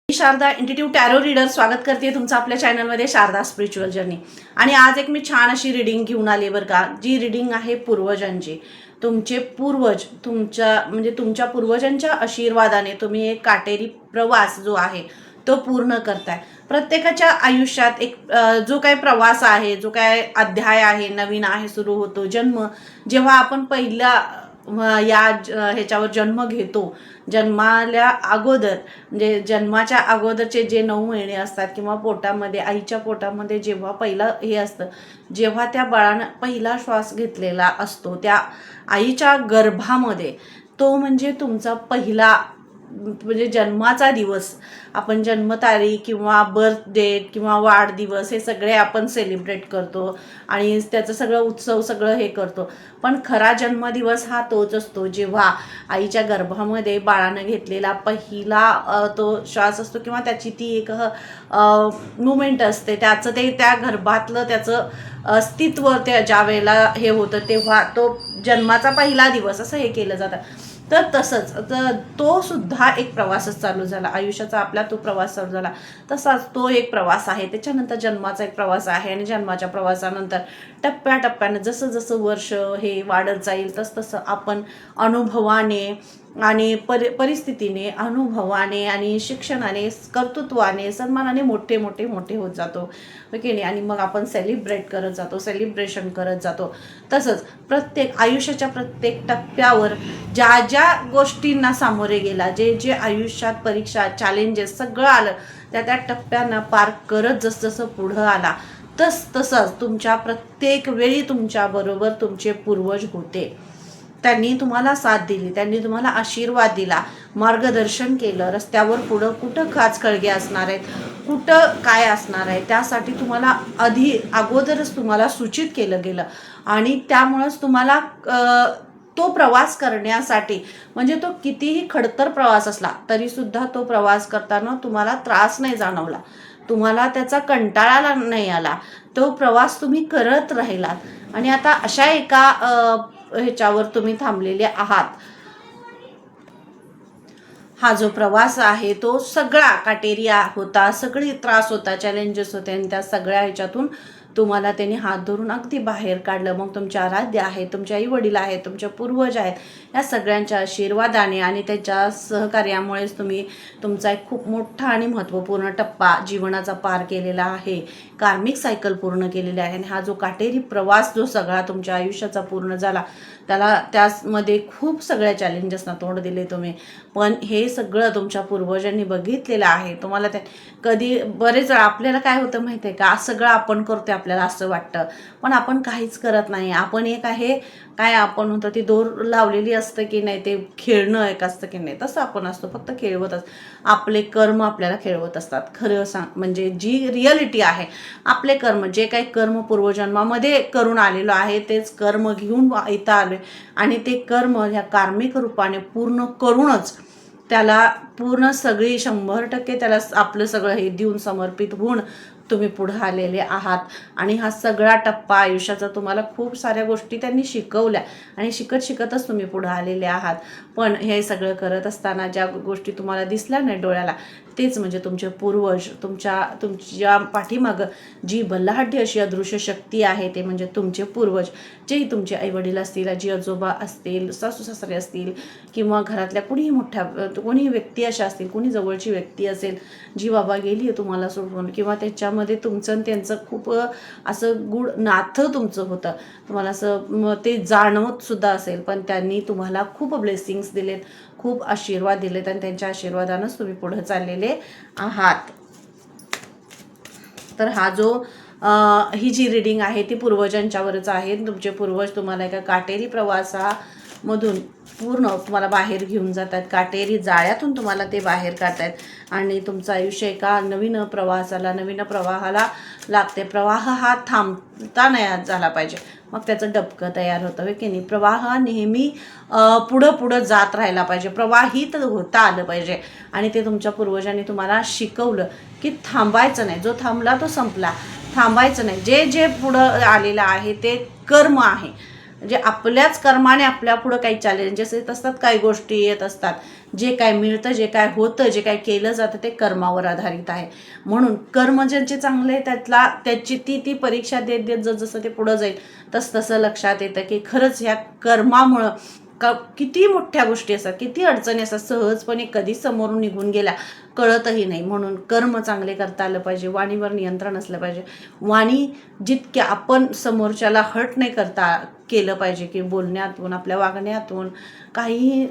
मी Sharda इंट्युटिव्ह tarot reader स्वागत करते तुमचं आपल्या चॅनलमध्ये शारदा स्पिरिच्युअल जर्नी। आणि आज एक मी छान अशी रीडिंग घेऊन आले बरं का। जी रीडिंग आहे पूर्वजांची। तुमचे पूर्वज तुमच्या पूर्वजांच्या आशीर्वादाने तुम्ही एक काटेरी प्रवास जो आहे तो पूर्ण करताय। प्रत्येकाच्या आयुष्यात एक जो काही प्रवास आहे, जो काही अध्याय आहे, नवीन आहे, सुरू होतो। जन्म जेव्हा आपण पहिला ह्याच्यावर जन्म घेतो, जन्माल्या अगोदर म्हणजे जन्माच्या अगोदरचे जे 9 महिने असतात किंवा पोटामध्ये आईच्या पोटामध्ये जेव्हा पहिला हे असतं, जेव्हा त्या बाळानं पहिला श्वास घेतलेला असतो त्या आईच्या गर्भामध्ये, तो म्हणजे तुमचा पहिला म्हणजे जन्माचा दिवस। आपण जन्मतारीख किंवा बर्थ डेट किंवा वाढदिवस हे सगळे आपण सेलिब्रेट करतो आणि त्याचं सगळं उत्सव सगळं हे करतो, पण खरा जन्मदिवस हा तोच असतो जेव्हा आईच्या गर्भामध्ये बाळानं घेतलेला पहिला तो श्वास असतो किंवा त्याची ती एक मुवमेंट असते, त्याचं ते त्या गर्भातलं त्याचं अस्तित्व त्या ज्या वेळेला हे होतं तेव्हा तो जन्माचा पहिला दिवस असं हे केलं जातं। तर तसंच तो सुद्धा एक प्रवासच चालू झाला आयुष्याचा आपला, तो प्रवास चालू झाला। तसाच तो एक प्रवास आहे, त्याच्यानंतर जन्माचा एक प्रवास आहे आणि जन्माच्या प्रवासानंतर टप्प्याटप्प्याने जसं जसं वर्ष हे वाढत जाईल तसतसं आपण अनुभवाने आणि परिस्थितीने, अनुभवाने आणि शिक्षणाने, कर्तृत्वाने, सन्मानाने मोठे मोठे मोठे होत जातो, ओके नाही। आणि मग आपण सेलिब्रेट करत जातो, सेलिब्रेशन करत जातो। तसंच प्रत्येक आयुष्याच्या प्रत्येक टप्प्यावर ज्या ज्या गोष्टींना सामोरे गेला, जे जे आयुष्यात परीक्षा, चॅलेंजेस सगळं आलं, त्या त्या टप्प्यांना पार करत जसजसं पुढं आला तसंच तुमच्या प्रत्येक वेळी तुमच्याबरोबर तुमचे पूर्वज होते। त्यांनी तुम्हाला साथ दिली, त्यांनी तुम्हाला आशीर्वाद दिला, मार्गदर्शन केलं। रस्त्यावर पुढं कुठं खाचखळगे असणार आहेत, कुठं काय असणार आहे, त्यासाठी तुम्हाला अगोदरच तुम्हाला सूचित केलं गेलं आणि त्यामुळंच तुम्हाला तो प्रवास करण्यासाठी, म्हणजे तो कितीही खडतर प्रवास असला तरीसुद्धा तो प्रवास करताना तुम्हाला त्रास नाही जाणवला, तुम्हाला त्याचा कंटाळा नाही आला, तो प्रवास तुम्ही करत राहिलात आणि आता अशा एका ह्याच्यावर तुम्ही थांबलेले आहात। हा जो प्रवास आहे तो सगळा काटेरी होता, सगळे त्रास होता, चॅलेंजेस होते आणि त्या सगळ्या ह्याच्यातून तुम्हाला त्यांनी हात धरून अगदी बाहेर काढलं। मग तुमचे आराध्य आहेत, तुमचे आई वडील आहेत, तुमचे पूर्वज आहेत, या सगळ्यांच्या आशीर्वादाने आणि त्याच्या सहकार्यामुळेच तुम्ही तुमचा एक खूप मोठा आणि महत्त्वपूर्ण टप्पा जीवनाचा पार केलेला आहे, कार्मिक सायकल पूर्ण केलेली आहे। आणि हा जो काटेरी प्रवास जो सगळा तुमच्या आयुष्याचा पूर्ण झाला, त्यामध्ये खूप सगळ्या चॅलेंजेसना तोंड दिले तुम्ही, पण हे सगळं तुमच्या पूर्वजांनी बघितलेलं आहे। तुम्हाला ते कधी बरेच आपल्याला काय होतं माहिती आहे का, सगळं आपण करतोय आपल्याला असं वाटतं, पण आपण काहीच करत नाही। आपण एक आहे काय, आपण होतं ती दोर लावलेली असतं की नाही, ते खेळणं एक असतं की नाही, तसं आपण असतो, फक्त खेळवतच। आपले कर्म आपल्याला खेळवत असतात। खरं म्हणजे जी रिअलिटी आहे, आपले कर्म, जे काही कर्म पूर्वजन्मामध्ये करून आलेलो आहे तेच कर्म घेऊन इथं आलो आणि ते कर्म ह्या कार्मिक रूपाने पूर्ण करूनच त्याला पूर्ण सगळी 100% त्याला आपलं सगळं हे देऊन समर्पित होऊन तुम्ही पुढे आलेले आहात। आणि हा सगळा टप्पा आयुष्याचा तुम्हाला खूप साऱ्या गोष्टी त्यांनी शिकवल्या आणि शिकतच तुम्ही पुढे आलेले आहात। पण हे सगळं करत असताना ज्या गोष्टी तुम्हाला दिसल्या नाही डोळ्याला, तेच म्हणजे तुमचे पूर्वज, तुमच्या पाठीमागं जी बल्लाहाटी अशी अदृश्य शक्ती आहे, ते म्हणजे तुमचे पूर्वज, जेही तुमचे आईवडील असतील, आजी आजोबा असतील, सासू सासरे असतील किंवा घरातल्या कोणीही व्यक्ती अशा असतील, कोणी जवळची व्यक्ती असेल जी बाबा गेली आहे तुम्हाला सोडून, किंवा त्याच्यामध्ये तुमचं आणि त्यांचं खूप असं गूढ नातं तुमचं होतं, तुम्हाला असं ते जाणवत सुद्धा असेल, पण त्यांनी तुम्हाला खूप ब्लेसिंग्स दिलेत, खूप आशीर्वाद दिलेत आणि त्यांच्या आशीर्वादानंच तुम्ही पुढे चाललेले आहात। तर हा जो ही जी रीडिंग आहे ती पूर्वजांच्यावरच आहे। तुमचे पूर्वज तुम्हाला एका काटेरी प्रवासामधून पूर्ण तुम्हाला बाहेर घेऊन जातात, काटेरी जाळ्यातून तुम्हाला ते बाहेर काढतायत आणि तुमचं आयुष्य एका नवीन प्रवासाला, नवीन प्रवाहाला लागते। प्रवाह हा थांबता नाही झाला पाहिजे, मग त्याचं डबकं तयार होतं, हो की नाही। प्रवाह नेहमी पुढं जात राहायला पाहिजे, प्रवाहित होता आलं पाहिजे आणि ते तुमच्या पूर्वजांनी तुम्हाला शिकवलं की थांबायचं नाही, जो थांबला तो संपला, थांबायचं नाही। जे जे पुढं आलेलं आहे ते कर्म आहे म्हणजे आपल्याच कर्माने आपल्या पुढं काही चॅलेंजेस येत असतात, काही गोष्टी येत असतात. जे काय मिळतं, जे काय होतं, जे काय केलं जातं ते कर्मावर आधारित आहे. म्हणून कर्म ज्यांचे चांगले त्याची ती परीक्षा देत देत जसं ते पुढं जाईल तसं लक्षात येतं की खरंच ह्या कर्मामुळं किती मोठ्या गोष्टी असतात, किती अडचणी असतात, सहजपणे कधी समोरून निघून गेल्या कळतही नाही. म्हणून कर्म चांगले करता आलं पाहिजे, वाणीवर नियंत्रण असलं पाहिजे. वाणी जितक्या आपण समोरच्याला हर्ट नाही करता केलं पाहिजे की बोलण्यातून, आपल्या वागण्यातून काही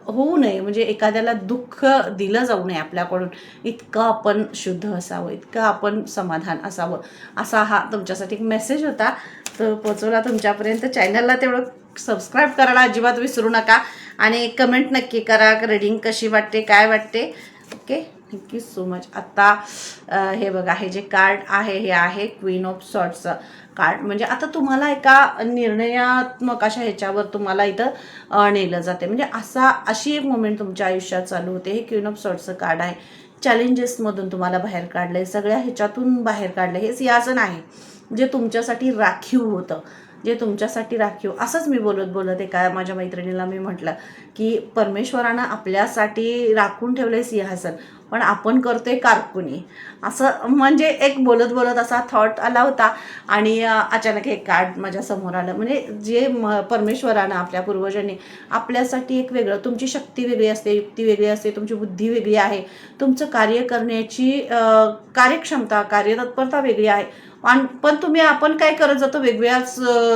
होऊ नये, म्हणजे एखाद्याला दुःख दिलं जाऊ नये आपल्याकडून, इतकं आपण शुद्ध असावं, इतकं आपण समाधान असावं, असा हा तुमच्यासाठी एक मेसेज होता. तो पोचवला तुमच्यापर्यंत. चॅनलला तेवढं सबस्क्राईब करायला अजिबात विसरू नका आणि कमेंट नक्की करा रीडिंग कशी वाटते, काय वाटते. Okay, thank you so much. आता हे बघा, हे जे कार्ड आहे हे आहे क्वीन ऑफ सॉर्ट्सचं कार्ड. म्हणजे आता तुम्हाला एका निर्णयात्मक अशा ह्याच्यावर तुम्हाला इथं नेलं जाते, म्हणजे अशी एक मोमेंट तुमच्या आयुष्यात चालू होते. हे क्वीन ऑफ सॉर्ट्सचं कार्ड आहे. चॅलेंजेसमधून तुम्हाला बाहेर काढलंय, सगळ्या ह्याच्यातून बाहेर काढलं. हे सिंहासन आहे जे तुमच्यासाठी राखीव होतं, जे तुमच्यासाठी राखीव. असंच मी बोलत एका माझ्या मैत्रिणीला मी म्हटलं की परमेश्वरानं आपल्यासाठी राखून ठेवलंय सिंहासन, पण आपण करतोय कारकुनी. असं म्हणजे एक बोलत असा थॉट आला होता आणि अचानक हे कार्ड माझ्या समोर आलं. म्हणजे जे परमेश्वरानं, आपल्या पूर्वजांनी आपल्यासाठी एक वेगळं, तुमची शक्ती वेगळी असते, युक्ती वेगळी असते, तुमची बुद्धी वेगळी आहे, तुमचं कार्य करण्याची कार्यक्षमता, कार्यतत्परता वेगळी आहे. पण आपण काय करत जातो, वेगळ्याच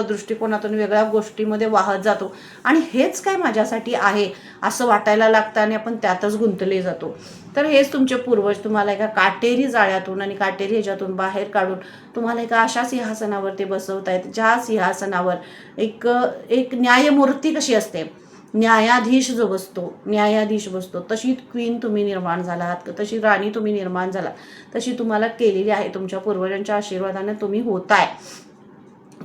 दृष्टिकोनातून वेगळ्या गोष्टीमध्ये वाहत जातो आणि हेच काय माझ्यासाठी आहे असं वाटायला लागतं आणि आपण त्यातच गुंतले जातो. तर हेच तुमचे पूर्वज तुम्हाला एका काटेरी जाळ्यातून आणि काटेरी ह्याच्यातून बाहेर काढून तुम्हाला एका अशा सिंहासनावर ते बसवतायत, ज्या सिंहासनावर एक न्यायमूर्ती कशी असते, न्यायाधीश बसतो, तशी क्वीन तुम्ही निर्माण झालात, तशी राणी तुम्ही निर्माण झालात, तशी तुम्हाला केलेली आहे. तुमच्या पूर्वजांच्या आशीर्वादाने तुम्ही होताय.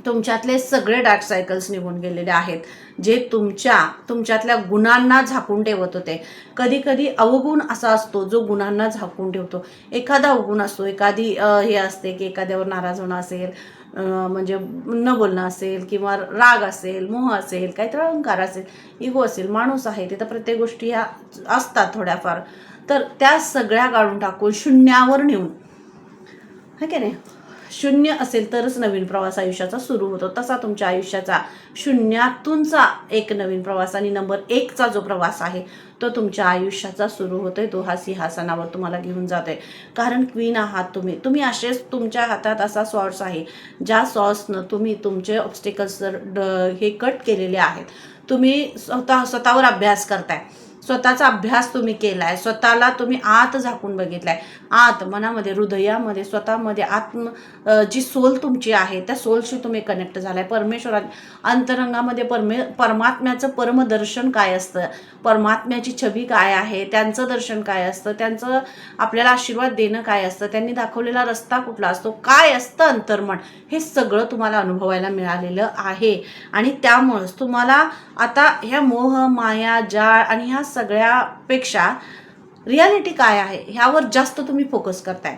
तुमच्यातले सगळे डार्क सायकल्स निघून गेलेले आहेत, जे तुमच्यातल्या गुणांना झाकून ठेवत होते. कधी कधी अवगुण असा असतो जो गुणांना झाकून ठेवतो. एखादा अवगुण असतो, एखादी हे असते की एखाद्यावर नाराज होणं असेल, म्हणजे न बोलणं असेल, किंवा राग असेल, मोह असेल, काहीतरी अहंकार असेल, इगो असेल. माणूस आहे तिथं, प्रत्येक गोष्टी ह्या असतात थोड्याफार. तर त्या सगळ्या काढून टाकून शून्यावर नेऊन, है की नाही, शून्य असेल तरच नवीन प्रवास आयुष्याचा सुरू होतो. तसा तुमच्या आयुष्याचा शून्यातूनचा एक नवीन प्रवास आणि नंबर 1चा जो प्रवास आहे तो तुमच्या आयुष्याचा सुरू होतोय. तो हा सिंहासनावर तुम्हाला घेऊन जातोय. कारण क्वीन आहात तुम्ही असेच, तुमच्या हातात असा सॉर्ट्स आहे ज्या सॉर्ट्सनं तुम्ही तुमचे ऑब्स्टिकल्स हे कट केलेले आहेत. तुम्ही स्वतःवर अभ्यास करताय, स्वतःचा अभ्यास तुम्ही केलाय, स्वतःला तुम्ही आत झाकून बघितलाय, आत मनामध्ये, हृदयामध्ये, स्वतःमध्ये जी सोल तुमची आहे त्या सोलशी तुम्ही कनेक्ट झालाय. परमेश्वरात अंतरंगामध्ये परमात्म्याचं परमदर्शन काय असतं, परमात्म्याची छबी काय आहे, त्यांचं दर्शन काय असतं, त्यांचं आपल्याला आशीर्वाद देणं काय असतं, त्यांनी दाखवलेला रस्ता कुठला असतो, काय असतं अंतर्मन, हे सगळं तुम्हाला अनुभवायला मिळालेलं आहे. आणि त्यामुळंच तुम्हाला आता ह्या मोह, माया, जाळ आणि ह्या सगळ्यापेक्षा रियालिटी काय आहे ह्यावर जास्त तुम्ही फोकस करताय.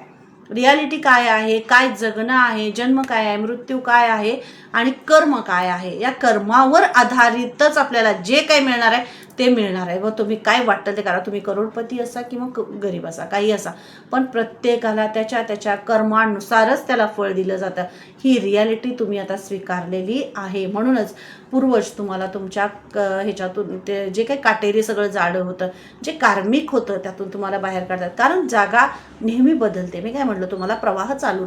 रियालिटी काय आहे, काय जगणं आहे, जन्म काय आहे, मृत्यू काय आहे आणि कर्म काय आहे, या कर्मावर आधारितच आपल्याला जे काही मिळणार आहे ते मिळणार आहे. व तुम्ही काय वाटतं ते करा, तुम्ही करोडपती असा किंवा गरीब असा, काही असा, पण प्रत्येकाला त्याच्या कर्मानुसारच त्याला फळ दिलं जातं. ही रियालिटी तुम्ही आता स्वीकारलेली आहे. म्हणूनच पूर्वज तुम्हाला तुमच्या ह्याच्यातून ते जे काही काटेरी सगळं जाडं होतं, जे कार्मिक होतं, त्यातून तुम्हाला बाहेर काढतात. कारण जागा नेहमी बदलते. मी काय म्हटलं तुम्हाला, प्रवास चालू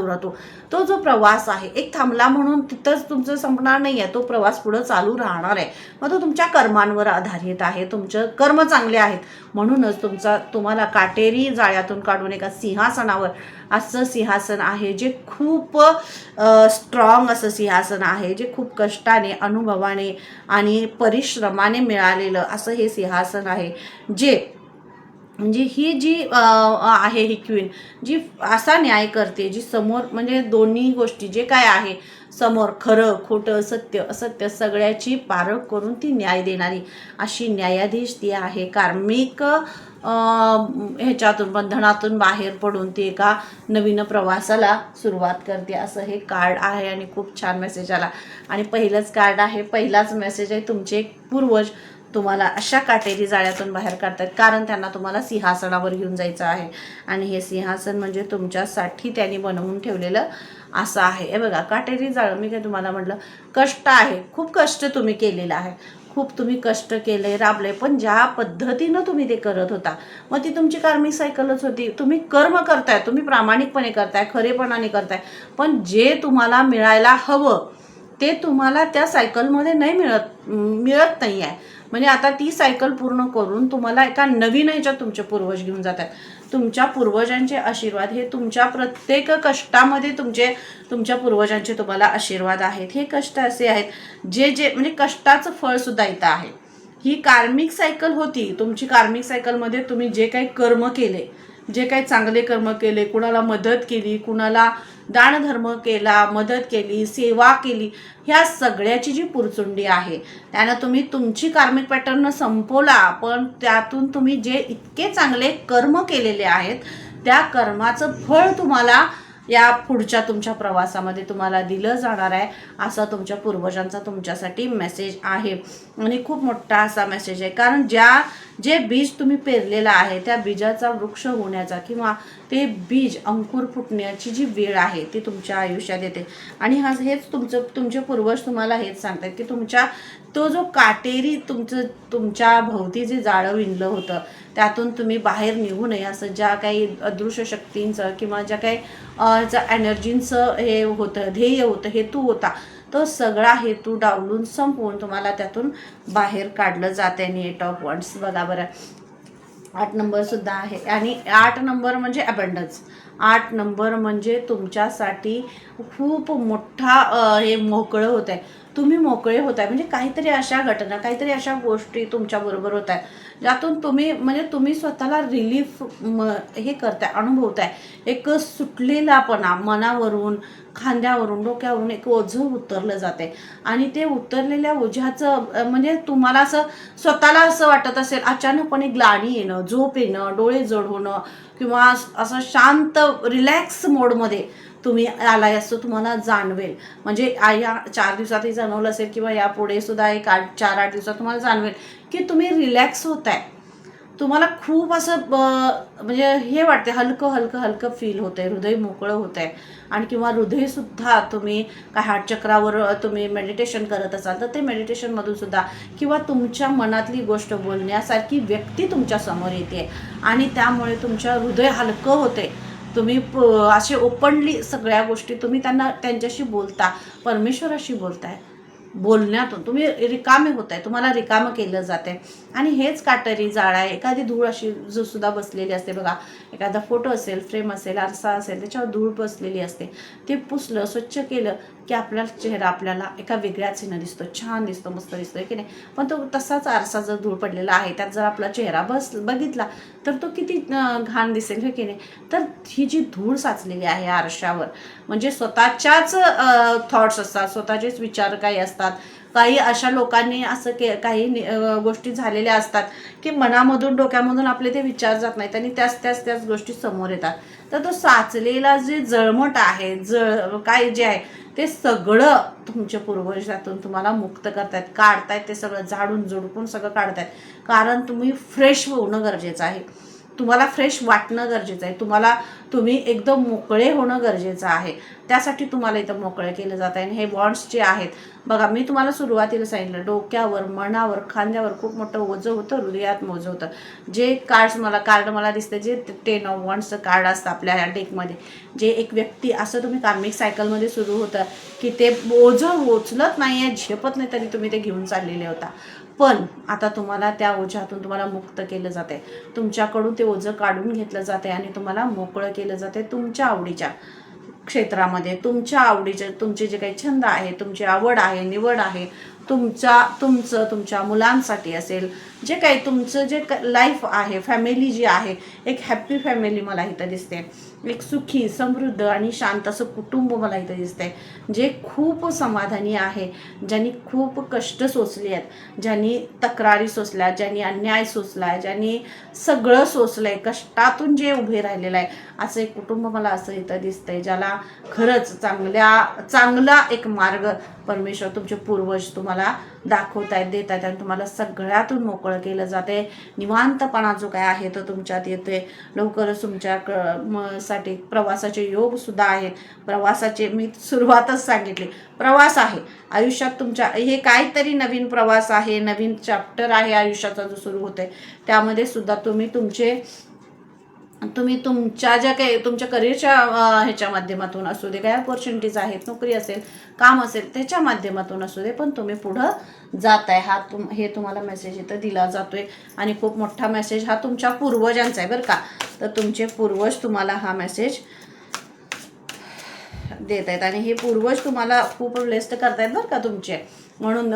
राहतो. तो जो प्रवास आहे एक थांबला म्हणून तिथंच तुमचं संपणार नाही आहे, तो प्रवास पुढं चालू राहणार आहे. मग तो तुमच्या कर्मांवर आधारित आहे. तुमचे कर्म चांगले आहेत म्हणूनच तुम्हाला काटेरी जाळ्यातून काढून एका सिंहासनावर, असं सिंहासन आहे जे खूप स्ट्रॉंग असं सिंहासन आहे, जे खूप कष्टाने, अनुभवाने आणि परिश्रमाने मिळालेलं असं हे सिंहासन आहे, जे म्हणजे ही जी आहे ही क्वीन जी असा न्याय करते, जी समोर म्हणजे दोन्ही गोष्टी जे काय आहे समोर खरं खोटं सत्य असत्य सगळ्याची पारख करून ती न्याय देणारी अशी न्यायाधीश ती आहे. कार्मिक ह्याच्यातून बंधनातून बाहेर पडून ती एका नवीन प्रवासाला सुरुवात करते असं हे कार्ड आहे. आणि खूप छान मेसेज आला. आणि पहिलंच कार्ड आहे, पहिलाच मेसेज आहे, तुमचे पूर्वज तुम्हाला अशा काटेरी जाळ्यातून बाहेर काढतात कारण त्यांना तुम्हाला सिंहासनावर घेऊन जायचं आहे. आणि हे सिंहासन म्हणजे तुमच्यासाठी त्यांनी बनवून ठेवलेलं असं आहे. हे बघा काटेरी जाळं, मी काय तुम्हाला म्हटलं कष्ट आहे, खूप कष्ट तुम्ही केलेलं आहे, खूप तुम्ही कष्ट केले राबले, पण ज्या पद्धतीनं तुम्ही ते करत होता मग ती तुमची कार्मिक सायकलच होती. तुम्ही कर्म करताय, तुम्ही प्रामाणिकपणे करताय, खरेपणाने करताय, पण जे तुम्हाला मिळायला हवं ते तुम्हाला त्या सायकलमध्ये नाही मिळत नाही आहे. म्हणजे आता ती सायकल पूर्ण करून तुम्हाला एका नवीन ह्याच्यात तुमचे पूर्वज घेऊन जातात. तुमच्या पूर्वजांचे आशीर्वाद हे तुमच्या प्रत्येक कष्टामध्ये तुमच्या पूर्वजांचे तुम्हाला आशीर्वाद आहेत. हे कष्ट असे आहेत जे म्हणजे कष्टाचं फळ सुद्धा इथं आहे. ही कार्मिक सायकल होती तुमची. कार्मिक सायकलमध्ये तुम्ही जे काही कर्म केले, जे काही चांगले कर्म केले, कुणाला मदत केली, कुणाला दानधर्म केला, मदत केली, सेवा केली, ह्या सगळ्याची जी पुरचुंडी आहे त्यानं तुम्ही तुमची कार्मिक पॅटर्न संपवला, पण त्यातून तुम्ही जे इतके चांगले कर्म केलेले आहेत त्या कर्माचं फळ तुम्हाला या पुढच्या तुमच्या प्रवासामध्ये तुम्हाला दिलं जाणार आहे असा तुमच्या पूर्वजांचा तुमच्यासाठी मेसेज आहे. आणि खूप मोठा असा मेसेज आहे कारण जे बीज तुम्ही पेरलेलं आहे त्या बीजाचा वृक्ष होण्याचा किंवा ते बीज अंकुर फुटण्याची जी वेळ आहे ती तुमच्या आयुष्यात येते. आणि हेच तुमचे पूर्वज तुम्हाला हेच सांगतात की तो जो काटेरी तुमच्या भोवती जे जाळं विणलं होतं त्यातून तुम्ही बाहेर निघू नये असं ज्या काही अदृश्य शक्तींचं किंवा ज्या काही एनर्जींचं हे होतं, ध्येय होतं, हेतू होता, तो सगळा हेतू डावलून संपवून तुम्हाला त्यातून बाहेर काढलं जाते. आणि 8 ऑफ वॉन्ड्स बघा बरं 8 नंबर सुद्धा आहे. आणि 8 नंबर म्हणजे अबंडन्स. 8 नंबर म्हणजे तुमच्यासाठी खूप मोठा हे मोकळं होत आहे. तुम्ही मोकळे होत आहे म्हणजे काहीतरी अशा घटना, काहीतरी अशा गोष्टी तुमच्याबरोबर होत आहे ज्यातून तुम्ही स्वतःला रिलीफ हे करताय, अनुभवताय. एक सुटलेलापणा मनावरून, खांद्यावरून, डोक्यावरून एक ओझं उतरलं जाते. आणि ते उतरलेल्या ओझ्याचं म्हणजे तुम्हाला असं स्वतःला असं वाटत असेल अचानकपणे ग्लानी येणं, झोप येणं, डोळे जड होणं किंवा असं शांत रिलॅक्स मोडमध्ये तुम्ही आलाय असं तुम्हाला जाणवेल. म्हणजे या 4 दिवसातही जाणवलं असेल किंवा यापुढे सुद्धा एक 4-8 दिवसात तुम्हाला जाणवेल की तुम्ही रिलॅक्स होताय. तुम्हाला खूप असं म्हणजे हे वाटते, हलकं हलकं हलकं फील होतंय, हृदय मोकळं होतंय. आणि किंवा हृदयसुद्धा तुम्ही काय हार्ट चक्रावर तुम्ही मेडिटेशन करत असाल तर ते मेडिटेशनमधून सुद्धा किंवा तुमच्या मनातली गोष्ट बोलण्यासारखी व्यक्ती तुमच्या समोर येते आणि त्यामुळे तुमच्या हृदय हलकं होते. तुम्ही असे ओपनली सगळ्या गोष्टी तुम्ही त्यांच्याशी बोलता, परमेश्वराशी बोलताय. बोलण्यातून तुम्ही रिकामे होताय, तुम्हाला रिकामं केलं जाते. आणि हेच काटेरी जाळ आहे. एखादी धूळ अशी जो सुद्धा बसलेली असते बघा, एखादा फोटो असेल, फ्रेम असेल, आरसा असेल, त्याच्यावर धूळ बसलेली असते. ते पुसलं, स्वच्छ केलं की आपला चेहरा आपल्याला एका वेगळ्याच हिनं दिसतो, छान दिसतो, मस्त दिसतोय की नाही. पण तो तसाच आरसा जर धूळ पडलेला आहे त्यात जर आपला चेहरा बघितला तर तो किती घाण दिसेल, हे की नाही. तर ही जी धूळ साचलेली आहे आरशावर म्हणजे स्वतःच्याच थॉट्स असतात, स्वतःचेच विचार काही असतात. काही अशा लोकांनी असं काही गोष्टी झालेल्या असतात की मनामधून डोक्यामधून आपले ते विचार जात नाहीत आणि त्याच गोष्टी समोर येतात. तर तो साचलेला जे जळमट आहे, काय जे आहे ते सगळं तुमच्या पूर्वजातून तुम्हाला मुक्त करतायत, काढतायत. ते सगळं झाडून झुडपून सगळं काढतायत. कारण तुम्ही फ्रेश होणं गरजेचं आहे, तुम्हाला फ्रेश वाटणं गरजेचं आहे, तुम्ही एकदम मोकळे होणं गरजेचं आहे. त्यासाठी तुम्हाला इथं मोकळे केलं जात आहे. आणि हे बॉन्ड्स जे आहेत बघा, मी तुम्हाला सुरुवातीला सांगितलं डोक्यावर, मनावर, खांद्यावर खूप मोठं ओझं होतं, हृदयात ओझं होतं. जे कार्ड मला दिसतं जे 10 ऑफ वॉन्ड्सचं कार्ड असतं आपल्या ह्या डेकमध्ये, जे एक व्यक्ती असं तुम्ही कार्मिक सायकलमध्ये सुरू होतं की ते ओझं उचलत नाही आहे, झेपत नाही, तरी तुम्ही ते घेऊन चाललेले होता. पण आता तुम्हाला त्या ओझ्यातून तुम्हाला मुक्त केलं जाते, तुमच्याकडून ते ओझं काढून घेतलं जाते आणि तुम्हाला मोकळं केलं जाते तुमच्या आवडीच्या क्षेत्रामध्ये, तुमच्या आवडीचे तुमचे जे काही छंद आहे, तुमची आवड आहे, निवड आहे, तुमचं तुमच्या मुलांसाठी असेल, जे काही तुमचं जे लाईफ आहे, फॅमिली जी आहे, एक हॅप्पी फॅमिली मला इथं दिसते, एक सुखी समृद्ध आणि शांत असं कुटुंब मला इथं दिसतंय, जे खूप समाधानी आहे, ज्यांनी खूप कष्ट सोसली आहेत, ज्यांनी तक्रारी सोसल्या, ज्यांनी अन्याय सोसला, ज्यांनी सगळं सोसलंय, कष्टातून जे उभे राहिलेलं आहे, असं एक कुटुंब मला असं इथं दिसतंय, ज्याला खरंच चांगला एक मार्ग परमेश्वर तुमचे पूर्वज तुम्हाला दाखवत आहेत, देत आहेत आणि तुम्हाला सगळ्यातून मोकळं केलं जाते. निवांतपणा जो काय आहे तो तुमच्यात येते. लवकरच तुमच्या साठी प्रवासाचे योग सुद्धा आहेत. प्रवासाचे मी सुरुवातच सांगितली, प्रवास आहे आयुष्यात तुमच्या, हे काहीतरी नवीन प्रवास आहे, नवीन चॅप्टर आहे आयुष्याचा जो सुरू होतोय, त्यामध्ये सुद्धा तुम्ही तुमच्या ज्या काही तुमच्या करिअरच्या ह्याच्या माध्यमातून असू दे, काय अपॉर्च्युनिटीज आहेत, नोकरी असेल, काम असेल, त्याच्या माध्यमातून असू दे, पण तुम्ही पुढं जात आहे. हे तुम्हाला मेसेज इथं दिला जातोय आणि खूप मोठा मेसेज हा तुमच्या पूर्वजांचा आहे बरं का. तर तुमचे पूर्वज तुम्हाला हा मेसेज देत आहेत आणि हे पूर्वज तुम्हाला खूप ब्लेस्ड करतायत बरं का तुमचे. म्हणून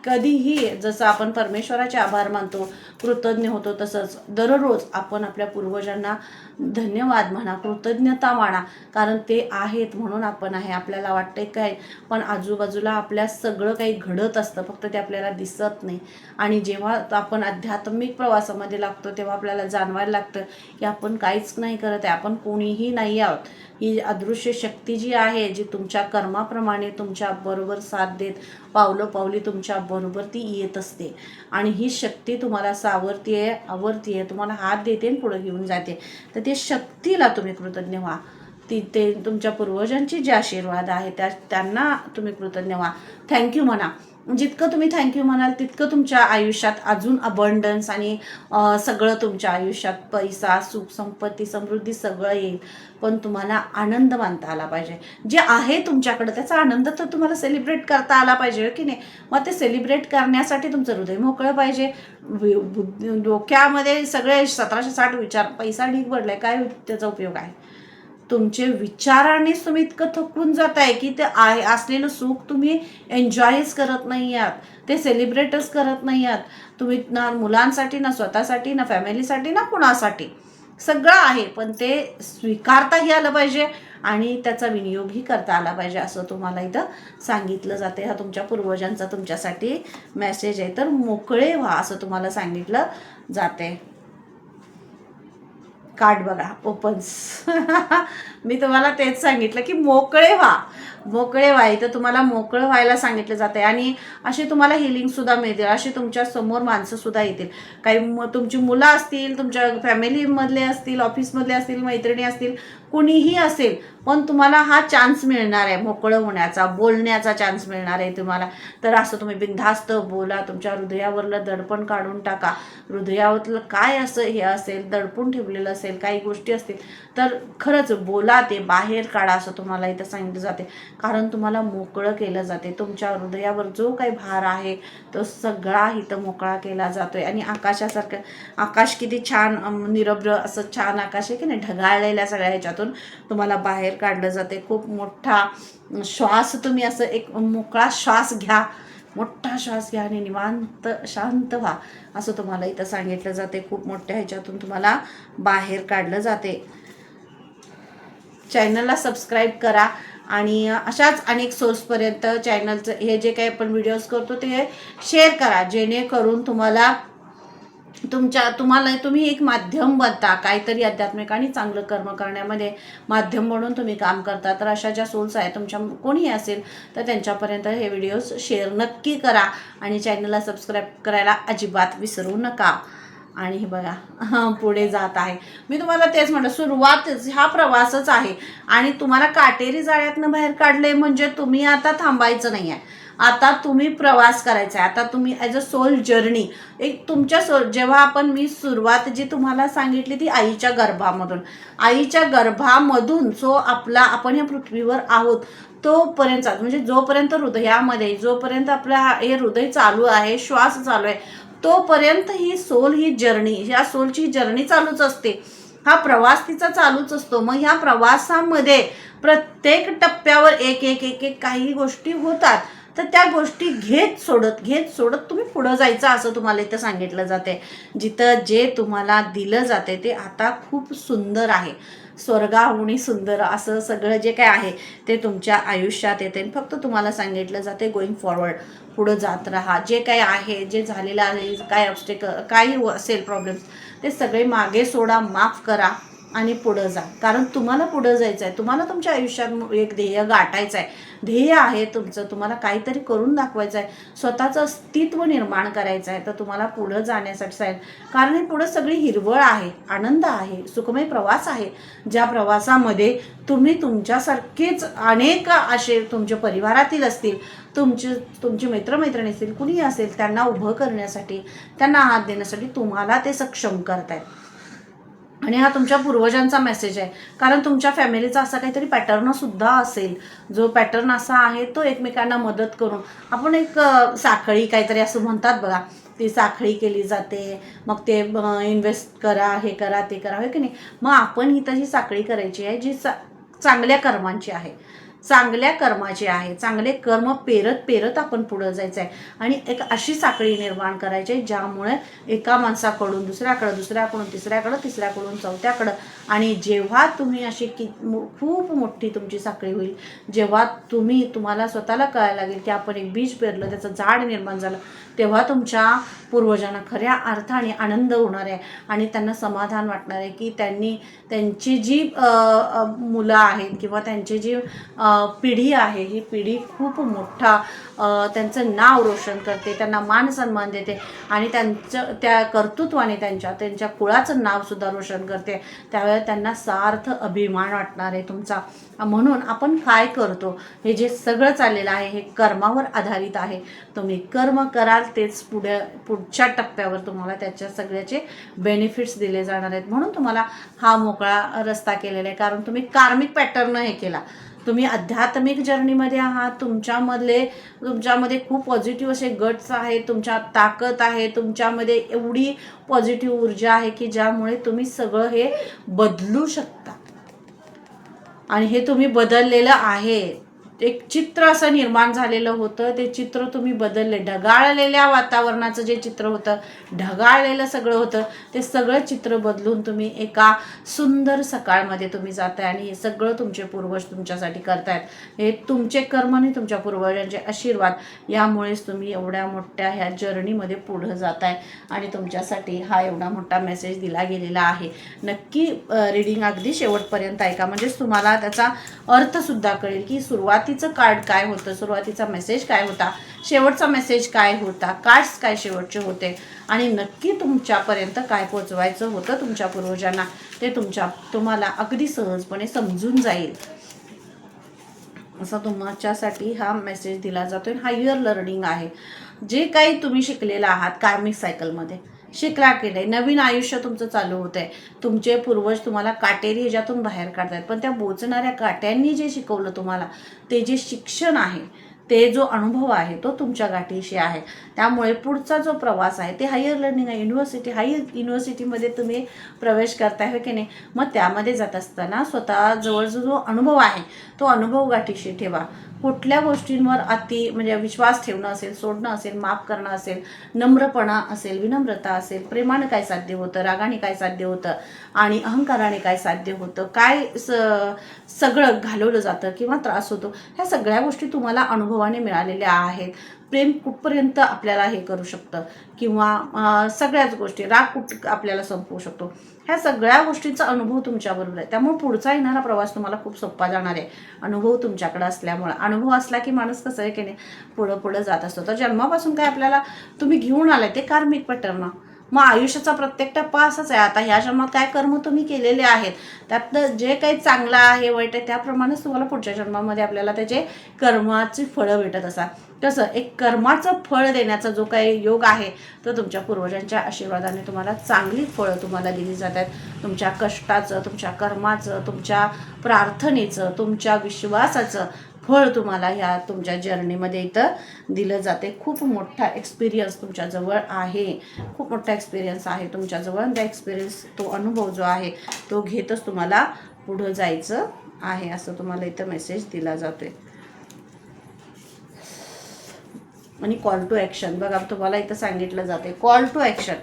कधीही जसं आपण परमेश्वराचे आभार मानतो, कृतज्ञ होतो, तसंच दररोज आपण आपल्या पूर्वजांना धन्यवाद म्हणा, कृतज्ञता माना, कारण ते आहेत म्हणून आपण आहे. आपल्याला वाटतंय काय, पण आजूबाजूला आपल्या सगळं काही घडत असतं, फक्त ते आपल्याला दिसत नाही. आणि जेव्हा आपण आध्यात्मिक प्रवासामध्ये लागतो तेव्हा आपल्याला जाणवायला लागतं की आपण काहीच नाही करत आहे, आपण कोणीही नाही आहोत. ही अदृश्य शक्ती जी आहे, जी तुमच्या कर्माप्रमाणे तुमच्या बरोबर साथ देत पावली तुमच्या बरोबर ती येत असते आणि ही शक्ती तुम्हाला आवरतीये, तुम्हाला हात देते आणि पुढे घेऊन जाते. तर ते शक्तीला तुम्ही कृतज्ञ व्हा. ते तुमच्या पूर्वजांची जे आशीर्वाद आहे त्यांना तुम्ही कृतज्ञ व्हा. थँक्यू म्हणा. जितकं तुम्ही थँक्यू म्हणाल तितकं तुमच्या आयुष्यात अजून अबंडन्स आणि सगळं तुमच्या आयुष्यात पैसा, सुख, संपत्ती, समृद्धी सगळं येईल. पण तुम्हाला आनंद मानता आला पाहिजे. जे आहे तुमच्याकडे त्याचा आनंद तर तुम्हाला सेलिब्रेट करता आला पाहिजे की नाही. मग ते सेलिब्रेट करण्यासाठी तुमचं हृदय मोकळं पाहिजे. डोक्यामध्ये सगळे 1760 विचार, पैसा ढीग पडलाय, काय त्याचा उपयोग आहे. तुमचे विचारानेच तुम्ही इतकं थकून जाताय की ते असलेलं सुख तुम्ही एन्जॉयच करत नाही आहात, ते सेलिब्रेटच करत नाही आहात. तुम्ही ना मुलांसाठी, ना स्वतःसाठी, ना फॅमिलीसाठी, ना कुणासाठी, सगळं आहे पण ते स्वीकारताही आलं पाहिजे आणि त्याचा विनियोगही करता आला पाहिजे, असं तुम्हाला इथं सांगितलं जाते. हा तुमच्या पूर्वजांचा तुमच्यासाठी मेसेज आहे. तर मोकळे व्हा असं तुम्हाला सांगितलं जाते. कार्ड बघा, ओपन्स. मी तुम्हाला तेच सांगितलं की मोकळे व्हा. इथं तुम्हाला मोकळं व्हायला सांगितलं जाते आणि अशी तुम्हाला हिलिंग सुद्धा मिळतील. अशी तुमच्या समोर माणसं सुद्धा येतील. काही तुमची मुलं असतील, तुमच्या फॅमिलीमधले असतील, ऑफिसमधले असतील, मैत्रिणी असतील, कुणीही असेल, पण तुम्हाला हा चान्स मिळणार आहे मोकळं होण्याचा, बोलण्याचा चान्स मिळणार आहे तुम्हाला. तर असं तुम्ही बिनधास्त बोला. तुमच्या हृदयावरलं दडपण काढून टाका. हृदयावरलं काय असं हे असेल, दडपून ठेवलेलं असेल, काही गोष्टी असतील, तर खरंच बोला, ते बाहेर काढा असं तुम्हाला इथं सांगितलं जाते. कारण तुम्हाला मोकळं केलं जाते. तुमच्या हृदयावर जो काही भार आहे तो सगळा इथं मोकळा केला जातोय. आणि आकाशासारखं, आकाश किती छान निरभ्र असं छान आकाश आहे की नाही, ढगाळलेल्या सगळ्या ह्याच्यातून तुम्हाला बाहेर काढलं जाते. खूप मोठा श्वास तुम्ही असं एक मोकळा श्वास घ्या, मोठा श्वास घ्या आणि निवांत शांत व्हा असं तुम्हाला इथं सांगितलं जाते. खूप मोठ्या ह्याच्यातून तुम्हाला बाहेर काढलं जाते. चॅनलला सबस्क्राईब करा आणि अशाच अनेक सोर्सपर्यंत चॅनलचं हे जे काही आपण व्हिडिओज करतो ते शेअर करा, जेणेकरून तुम्हाला तुम्ही एक माध्यम बनता, काहीतरी आध्यात्मिक आणि चांगलं कर्म करण्यामध्ये माध्यम म्हणून तुम्ही काम करता. तर अशा ज्या सोल्स आहेत तुमच्या कोणीही असेल तर त्यांच्यापर्यंत हे व्हिडिओज शेअर नक्की करा आणि चॅनलला सबस्क्राईब करायला अजिबात विसरू नका. आणि हे बघा पुढे जात आहे. मी तुम्हाला तेच म्हटलं, सुरुवात हा प्रवासच आहे आणि तुम्हाला काटेरी जाळ्यातनं बाहेर काढले म्हणजे तुम्ही आता थांबायचं नाही आहे. आता तुम्ही प्रवास करायचा आहे. आता तुम्ही ॲज अ सोल जर्नी, एक तुमच्या जेव्हा मी सुरुवात जी तुम्हाला सांगितली ती आईच्या गर्भामधून जो आपण या पृथ्वीवर आहोत तोपर्यंत, म्हणजे जोपर्यंत हृदयामध्ये, जोपर्यंत हे हृदय चालू आहे, श्वास चालू आहे, तोपर्यंत ही ह्या सोलची जर्नी चालूच असते. हा प्रवास तिचा चालूच असतो. मग ह्या प्रवासामध्ये प्रत्येक टप्प्यावर एक काही गोष्टी होतात. तर त्या गोष्टी घेत सोडत तुम्ही पुढं जायचं असं तुम्हाला इथं सांगितलं जाते. जिथं जे तुम्हाला दिलं जाते ते आता खूप सुंदर आहे, स्वर्गाहुनी सुंदर असं सगळं जे काय आहे ते तुमच्या आयुष्यात येते. फक्त तुम्हाला सांगितलं जाते गोईंग फॉरवर्ड, पुढं जात राहा. जे काही आहे, जे झालेलं आहे, काय ऑब्स्टेकल काही असेल प्रॉब्लेम्स, ते सगळे मागे सोडा, माफ करा आणि पुढं जा. कारण तुम्हाला पुढं जायचं आहे, तुम्हाला तुमच्या आयुष्यात एक ध्येय गाठायचं आहे, ध्येय आहे तुमचं, तुम्हाला काहीतरी करून दाखवायचं आहे, स्वतःचं अस्तित्व निर्माण करायचं आहे. तर तुम्हाला पुढं जाण्यासाठी जाईल, कारण हे पुढं सगळी हिरवळ आहे, आनंद आहे, सुखमय प्रवास आहे. ज्या प्रवासामध्ये तुम्ही तुमच्यासारखेच अनेक असे तुमच्या परिवारातील असतील, तुमचे मित्रमैत्रिणी असतील, कुणीही असेल, त्यांना उभं करण्यासाठी, त्यांना हात देण्यासाठी तुम्हाला ते सक्षम करतायत. आणि हा तुमच्या पूर्वजांचा मेसेज आहे. कारण तुमच्या फॅमिलीचा असा काहीतरी पॅटर्न सुद्धा असेल, जो पॅटर्न असा आहे तो एकमेकांना मदत करून, आपण एक साखळी काहीतरी असं म्हणतात बघा, ती साखळी केली जाते, मग ते इन्व्हेस्ट करा, हे करा, ते करा, हो की नाही. मग आपण ही तशी साखळी करायची आहे जी चांगल्या कर्मांची आहे, चांगल्या कर्माचे आहे. चांगले कर्म पेरत पेरत आपण पुढं जायचं आहे आणि एक अशी साखळी निर्माण करायची ज्यामुळे एका माणसाकडून दुसऱ्याकडं, दुसऱ्याकडून तिसऱ्याकडून चौथ्याकडं, आणि जेव्हा तुम्ही अशी खूप मोठी तुमची साखळी होईल, जेव्हा तुम्हाला स्वतःला कळायला लागेल की आपण एक बीज पेरलं, त्याचं झाड निर्माण झालं, तेव्हा तुमच्या पूर्वजांना खऱ्या अर्थाने आनंद होणार आहे आणि त्यांना समाधान वाटणार आहे की त्यांची जी मुलं आहेत किंवा त्यांची जी पिढी आहे, ही पिढी खूप मोठा त्यांचं नाव रोशन करते, त्यांना मान सन्मान देते आणि त्या कर्तृत्वाने त्यांच्या कुळाचं नावसुद्धा रोशन करते. त्यावेळेला त्यांना सार्थ अभिमान वाटणार आहे तुमचा. म्हणून आपण काय करतो, हे जे सगळं चाललेलं आहे हे कर्मावर आधारित आहे. तुम्ही कर्म कराल तेच पुढच्या टप्प्यावर तुम्हाला त्याच्या सगळ्याचे बेनिफिट्स दिले जाणार आहेत. म्हणून तुम्हाला हा मोकळा रस्ता केलेला आहे, कारण तुम्ही कार्मिक पॅटर्न हे केला, तुम्ही आध्यात्मिक जर्नीमध्ये आहात. तुमच्यामध्ये खूप पॉझिटिव्ह असे गट्स आहेत, तुमच्या ताकद आहे, तुमच्यामध्ये एवढी पॉझिटिव्ह ऊर्जा आहे की ज्यामुळे तुम्ही सगळं हे बदलू शकता. आणि हे तुम्ही बदललेलं आहे. एक चित्र असं निर्माण झालेलं होतं, ते चित्र तुम्ही बदलले. ढगाळलेल्या वातावरणाचं जे चित्र होतं, ढगाळलेलं सगळं होतं, ते सगळं चित्र बदलून तुम्ही एका सुंदर सकाळमध्ये तुम्ही जाताय आणि हे सगळं तुमचे पूर्वज तुमच्यासाठी करतायत. हे तुमचे कर्म आणि तुमच्या पूर्वजांचे आशीर्वाद, यामुळेच तुम्ही एवढ्या मोठ्या ह्या जर्नीमध्ये पुढं जाताय आणि तुमच्यासाठी हा एवढा मोठा मेसेज दिला गेलेला आहे. नक्की रीडिंग अगदी शेवटपर्यंत ऐका, म्हणजेच तुम्हाला त्याचा अर्थसुद्धा कळेल की सुरुवातीचं कार्ड काय होतं, सुरुवातीचा मेसेज काय होता, शेवटचा मेसेज काय होता, कार्ड्स काय शेवटचे होते आणि नक्की तुमच्यापर्यंत काय पोचवायचं होतं तुमच्या पूर्वजांना, ते तुम्हाला अगदी सहजपणे समजून जाईल असं तुमच्यासाठी हा मेसेज दिला जातोय. हायर लर्निंग आहे. जे काही तुम्ही शिकलेलं आहात कार्मिक सायकलमध्ये, शिकला केलंय, नवीन आयुष्य तुमचं चालू होत आहे. तुमचे पूर्वज तुम्हाला काटेरी ह्याच्यातून बाहेर काढतायत, पण त्या बोचणाऱ्या काट्यांनी जे शिकवलं तुम्हाला, ते जे शिक्षण आहे, ते जो अनुभव आहे तो तुमच्या गाठीशी आहे. त्यामुळे पुढचा जो प्रवास आहे ते हायर लर्निंग आहे. हायर युनिव्हर्सिटीमध्ये तुम्ही प्रवेश करताय, हो की नाही. मग त्यामध्ये जात असताना स्वतःजवळ जो अनुभव आहे तो अनुभव गाठीशी ठेवा. कुठल्या गोष्टींवर म्हणजे विश्वास ठेवणं असेल, सोडणं असेल, माफ करणं असेल, नम्रपणा असेल, विनम्रता असेल, प्रेमाने काय साध्य होतं, रागाने काय साध्य होतं आणि अहंकाराने काय साध्य होतं, काय सगळं घालवलं जातं किंवा त्रास होतो, ह्या सगळ्या गोष्टी तुम्हाला अनुभवाने मिळालेल्या आहेत. प्रेम कुठपर्यंत आपल्याला हे करू शकतं किंवा सगळ्याच गोष्टी, राग कुठ आपल्याला संपवू शकतो, ह्या सगळ्या गोष्टींचा अनुभव तुमच्याबरोबर आहे. त्यामुळे पुढचा येणारा प्रवास तुम्हाला खूप सोपा जाणार आहे, अनुभव तुमच्याकडे असल्यामुळे. अनुभव असला की माणूस कसं आहे की नाही, पुढं जात असतो. तर जन्मापासून काय आपल्याला तुम्ही घेऊन आलाय ते कार्मिक पॅटर्न. मग आयुष्याचा प्रत्येक टप्पा असाच आहे. आता ह्या जन्मात काय कर्म तुम्ही केलेले आहेत, त्यातलं जे काही चांगलं आहे, वाईट आहे, त्याप्रमाणेच तुम्हाला पुढच्या जन्मामध्ये आपल्याला त्याचे कर्माची फळं भेटत असतात. तसं एक कर्माचं फळ देण्याचा जो काही योग आहे तो तुमच्या पूर्वजांच्या आशीर्वादाने तुम्हाला चांगली फळं तुम्हाला दिली जातात. तुमच्या कष्टाचं, तुमच्या कर्माचं, तुमच्या प्रार्थनेचं, तुमच्या विश्वासाचं फळ तुम्हाला ह्या तुमच्या जर्नीमध्ये इथं दिलं जाते. खूप मोठा एक्सपिरियन्स तुमच्याजवळ आहे, खूप मोठा एक्सपिरियन्स आहे तुमच्याजवळ. त्या एक्सपिरियन्स, तो अनुभव जो आहे तो घेतच तुम्हाला पुढं जायचं आहे, असं तुम्हाला इथं मेसेज दिला जातोय. आणि कॉल टू ॲक्शन. बघा तुम्हाला इथं सांगितलं जाते कॉल टू ॲक्शन.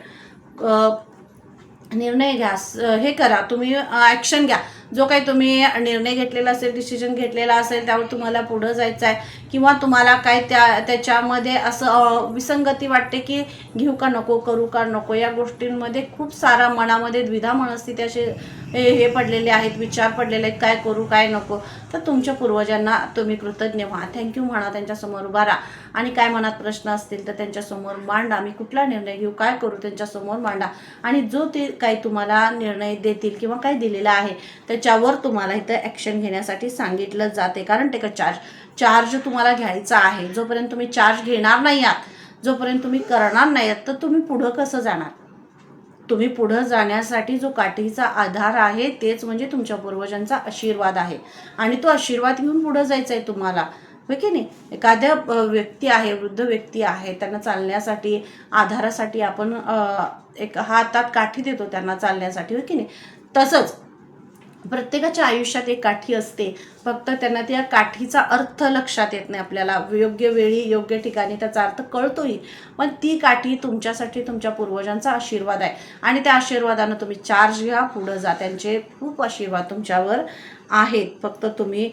निर्णय घ्या, हे करा, तुम्ही ॲक्शन घ्या. जो काही तुम्ही निर्णय घेतलेला असेल, डिसिजन घेतलेला असेल, त्यावर तुम्हाला पुढं जायचं आहे किंवा तुम्हाला काय त्याच्यामध्ये असं विसंगती वाटते की घेऊ का नको, करू का नको, या गोष्टींमध्ये खूप सारा मनामध्ये द्विधा मनस्थिती असे हे पडलेले आहेत, विचार पडलेले आहेत, काय करू काय नको. तर तुमच्या पूर्वजांना तुम्ही कृतज्ञ व्हा, थँक्यू म्हणा, त्यांच्यासमोर उभा राहा आणि काय मनात प्रश्न असतील तर त्यांच्यासमोर मांडा. मी कुठला निर्णय घेऊ, काय करू, त्यांच्यासमोर मांडा. आणि जो ते काही तुम्हाला निर्णय देतील किंवा काय दिलेला आहे त्याच्यावर तुम्हाला इथं ॲक्शन घेण्यासाठी सांगितलं जाते. कारण ते का चार्ज तुम्हाला घ्यायचा आहे. जोपर्यंत तुम्ही चार्ज घेणार नाही आहात, जोपर्यंत तुम्ही करणार नाही आहात, तर तुम्ही पुढं कसं जाणार. तुम्ही पुढं जाण्यासाठी जो काठीचा आधार आहे तेच म्हणजे तुमच्या पूर्वजांचा आशीर्वाद आहे आणि तो आशीर्वाद घेऊन पुढं जायचं आहे तुम्हाला, होय की नाही. एखाद्या व्यक्ती आहे, वृद्ध व्यक्ती आहे, त्यांना चालण्यासाठी आधारासाठी आपण एक हातात काठी देतो त्यांना चालण्यासाठी, होय की नाही. तसंच प्रत्येकाच्या आयुष्यात एक काठी असते, फक्त त्यांना त्या काठीचा अर्थ लक्षात येत नाही आपल्याला. योग्य वेळी योग्य ठिकाणी त्याचा अर्थ कळतोही, पण ती काठी तुमच्यासाठी तुमच्या पूर्वजांचा आशीर्वाद आहे आणि त्या आशीर्वादानं तुम्ही चार्ज घ्या, पुढं जा. त्यांचे खूप आशीर्वाद तुमच्यावर आहेत. फक्त तुम्ही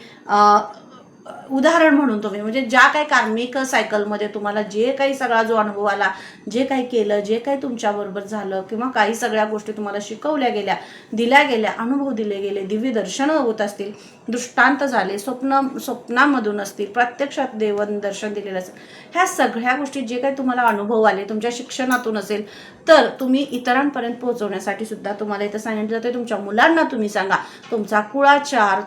उदाहरण म्हणून तुम्ही म्हणजे ज्या काही कार्मिक सायकलमध्ये तुम्हाला जे काही सगळा जो अनुभव आला, जे काही केलं, जे काही तुमच्याबरोबर झालं किंवा काही सगळ्या गोष्टी तुम्हाला शिकवल्या गेल्या, दिल्या गेल्या, अनुभव दिले गेले, दिव्य दर्शनं होत असतील, दृष्टांत झाले, स्वप्नामधून असतील, प्रत्यक्षात देवन दर्शन दिलेलं असेल, ह्या सगळ्या गोष्टी जे काही तुम्हाला अनुभव आले तुमच्या शिक्षणातून असेल, तर तुम्ही इतरांपर्यंत पोहोचवण्यासाठी सुद्धा तुम्हाला इथं सांगितलं जाते. तुमच्या मुलांना तुम्ही सांगा, तुमचा कुळाचार,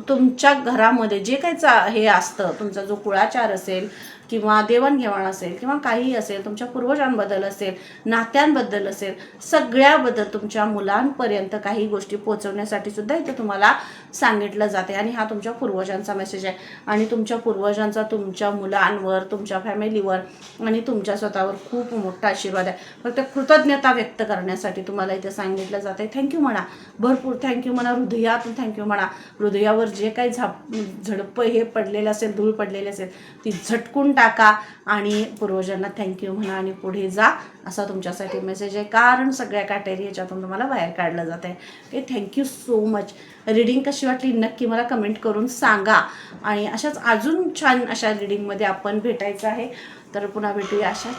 तुमच्या घरामध्ये जे काही हे असतं, तुमचा जो कुळाचार असेल किंवा देवाणघेवाण असेल किंवा काही असेल, तुमच्या पूर्वजांबद्दल असेल, नात्यांबद्दल असेल, सगळ्याबद्दल तुमच्या मुलांपर्यंत काही गोष्टी पोहोचवण्यासाठी सुद्धा इथं तुम्हाला सांगितलं जाते. आणि हा तुमच्या पूर्वजांचा मेसेज आहे आणि तुमच्या पूर्वजांचा तुमच्या मुलांवर, तुमच्या फॅमिलीवर आणि तुमच्या स्वतःवर खूप मोठा आशीर्वाद आहे. फक्त कृतज्ञता व्यक्त करण्यासाठी तुम्हाला इथे सांगितलं जाते. थँक्यू म्हणा, भरपूर थँक्यू म्हणा, हृदयातून थँक्यू म्हणा. हृदयावर जे काही झडप हे पडलेलं असेल, धूळ पडलेली असेल, ती झटकून टाका आणि पूर्वजांना थँक्यू म्हणा आणि पुढे जा. असा तुमच्यासाठी मेसेज आहे. कारण सगळ्या काटेरी ह्याच्यातून तुम्हाला बाहेर काढलं जात आहे. Okay, thank you so much. Reading कशी वाटली नक्की मला कमेंट करून सांगा आणि अशाच अजून छान अशा रीडिंगमध्ये आपण भेटायचं आहे. तर पुन्हा भेटूया अशा